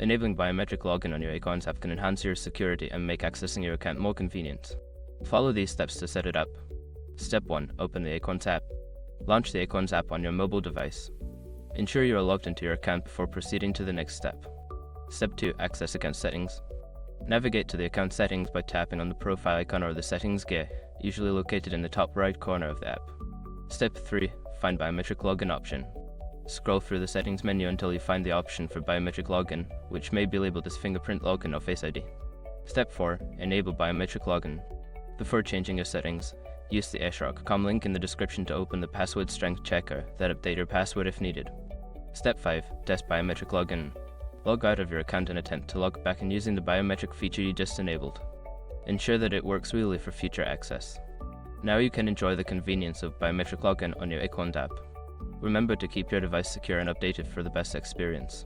Enabling biometric login on your Acorns app can enhance your security and make accessing your account more convenient. Follow these steps to set it up. Step 1. Open the Acorns app. Launch the Acorns app on your mobile device. Ensure you are logged into your account before proceeding to the next step. Step 2. Access account settings. Navigate to the account settings by tapping on the profile icon or the settings gear, usually located in the top right corner of the app. Step 3. Find biometric login option. Scroll through the settings menu until you find the option for biometric login, which may be labeled as fingerprint login or Face ID. Step 4. Enable biometric login. Before changing your settings, use the shrug.com link in the description to open the password strength checker that update your password if needed. Step 5. Test biometric login. Log out of your account and attempt to log back in using the biometric feature you just enabled. Ensure that it works really for future access. Now you can enjoy the convenience of biometric login on your Acorns app. Remember to keep your device secure and updated for the best experience.